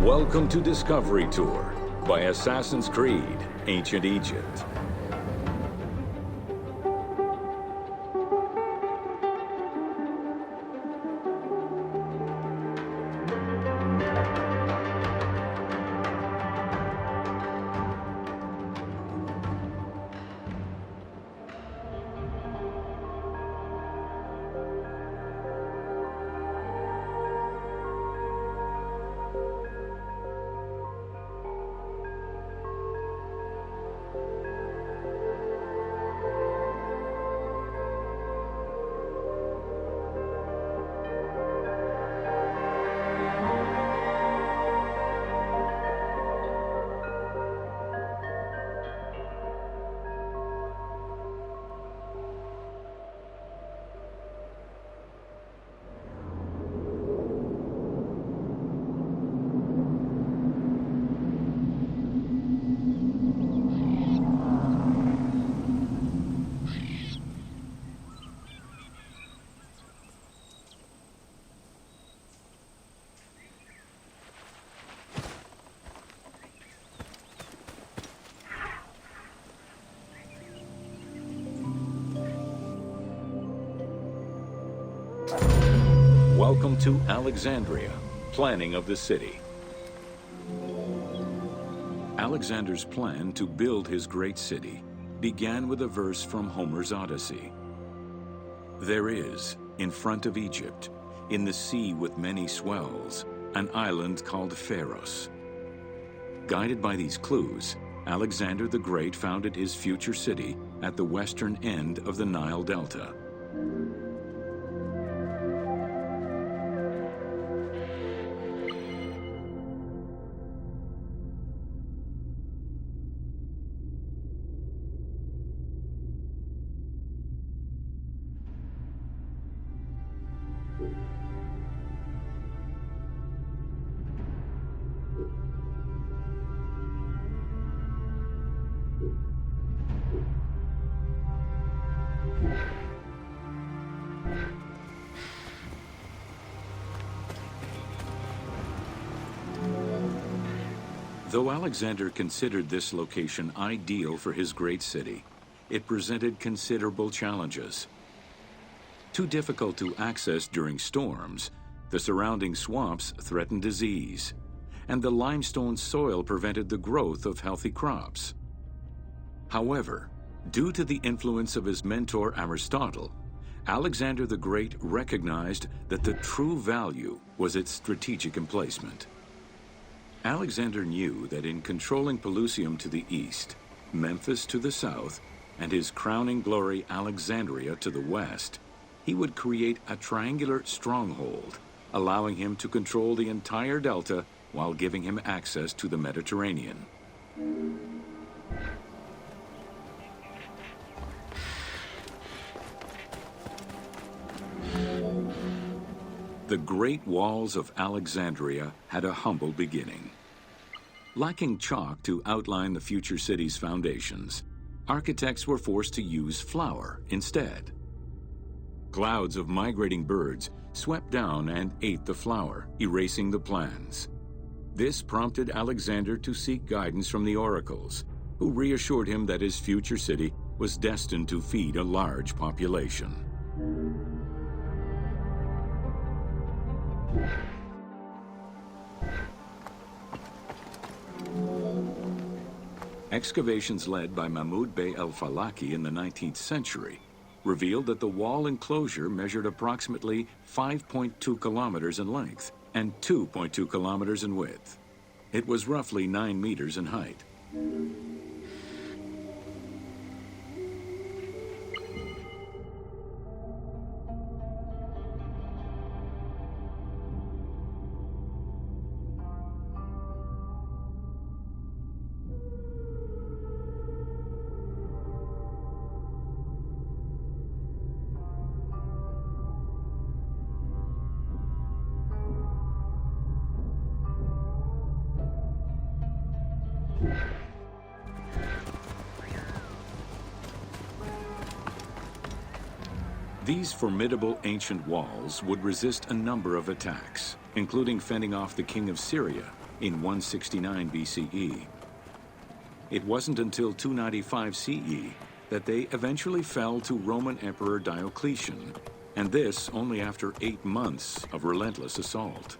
Welcome to Discovery Tour by Assassin's Creed: Ancient Egypt. Welcome to Alexandria, planning of the city. Alexander's plan to build his great city began with a verse from Homer's Odyssey. There is, in front of Egypt, in the sea with many swells, an island called Pharos. Guided by these clues, Alexander the Great founded his future city at the western end of the Nile Delta. Though Alexander considered this location ideal for his great city, it presented considerable challenges. Too difficult to access during storms, the surrounding swamps threatened disease, and the limestone soil prevented the growth of healthy crops. However, due to the influence of his mentor Aristotle, Alexander the Great recognized that the true value was its strategic emplacement. Alexander knew that in controlling Pelusium to the east, Memphis to the south, and his crowning glory Alexandria to the west, he would create a triangular stronghold, allowing him to control the entire delta while giving him access to the Mediterranean. The Great Walls of Alexandria had a humble beginning. Lacking chalk to outline the future city's foundations, architects were forced to use flour instead. Clouds of migrating birds swept down and ate the flour, erasing the plans. This prompted Alexander to seek guidance from the oracles, who reassured him that his future city was destined to feed a large population. Excavations led by Mahmud Bey el-Falaki in the 19th century revealed that the wall enclosure measured approximately 5.2 kilometers in length and 2.2 kilometers in width. It was roughly 9 meters in height. These formidable ancient walls would resist a number of attacks, including fending off the king of Syria in 169 BCE. It wasn't until 295 CE that they eventually fell to Roman Emperor Diocletian, and this only after 8 months of relentless assault.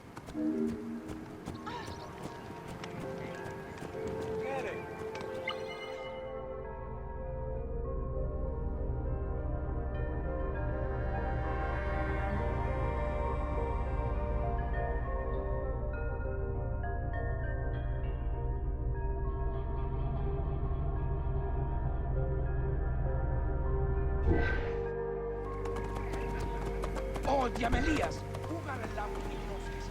Oh, Diamelias! Jugar el lago de Dioses.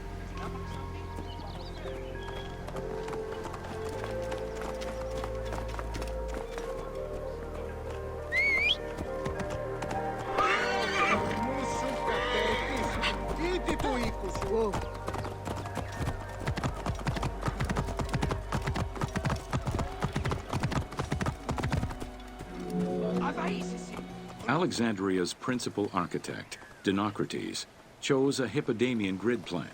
Alexandria's principal architect, Dinocrates, chose a Hippodamian grid plan.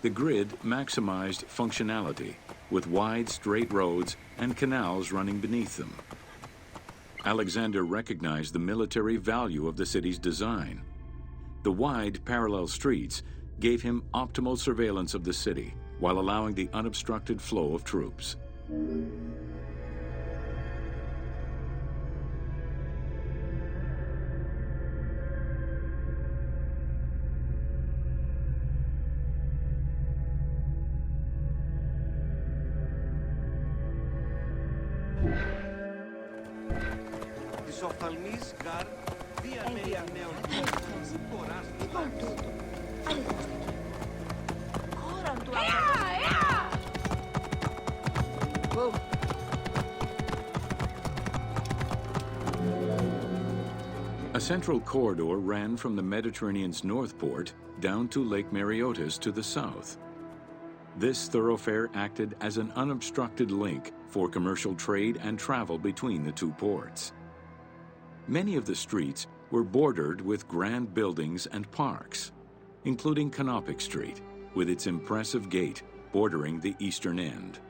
The grid maximized functionality, with wide, straight roads and canals running beneath them. Alexander recognized the military value of the city's design. The wide, parallel streets gave him optimal surveillance of the city, while allowing the unobstructed flow of troops. A central corridor ran from the Mediterranean's north port down to Lake Mareotis to the south. This thoroughfare acted as an unobstructed link for commercial trade and travel between the two ports. Many of the streets were bordered with grand buildings and parks, including Canopic Street, with its impressive gate bordering the eastern end.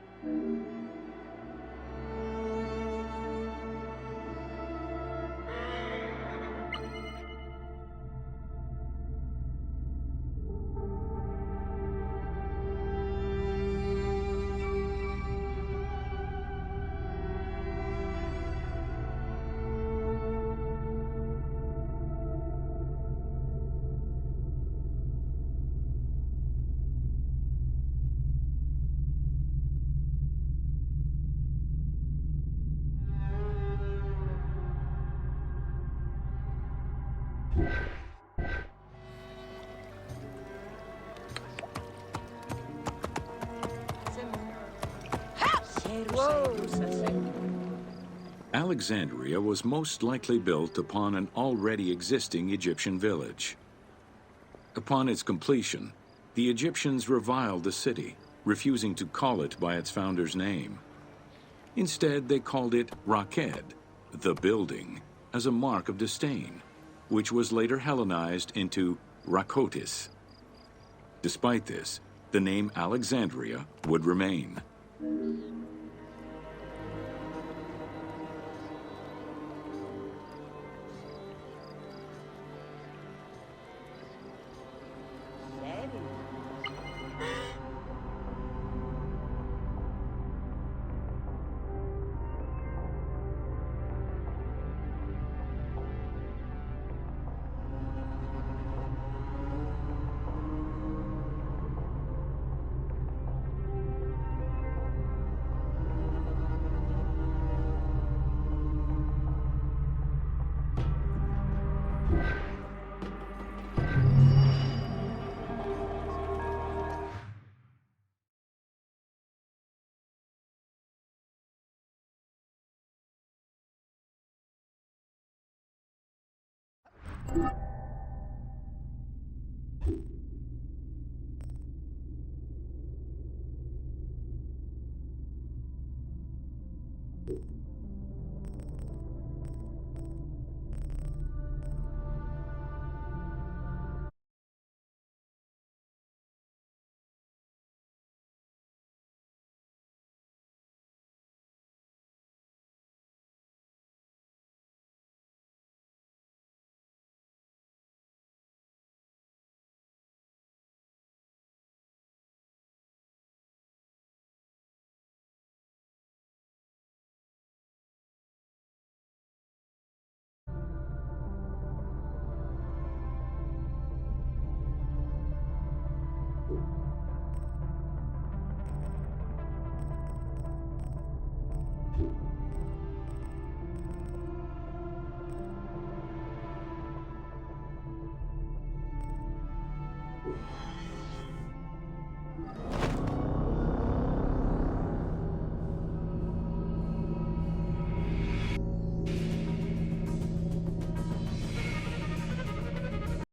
Alexandria was most likely built upon an already existing Egyptian village. Upon its completion, the Egyptians reviled the city, refusing to call it by its founder's name. Instead, they called it Raked, the building, as a mark of disdain, which was later Hellenized into Rakotis. Despite this, the name Alexandria would remain.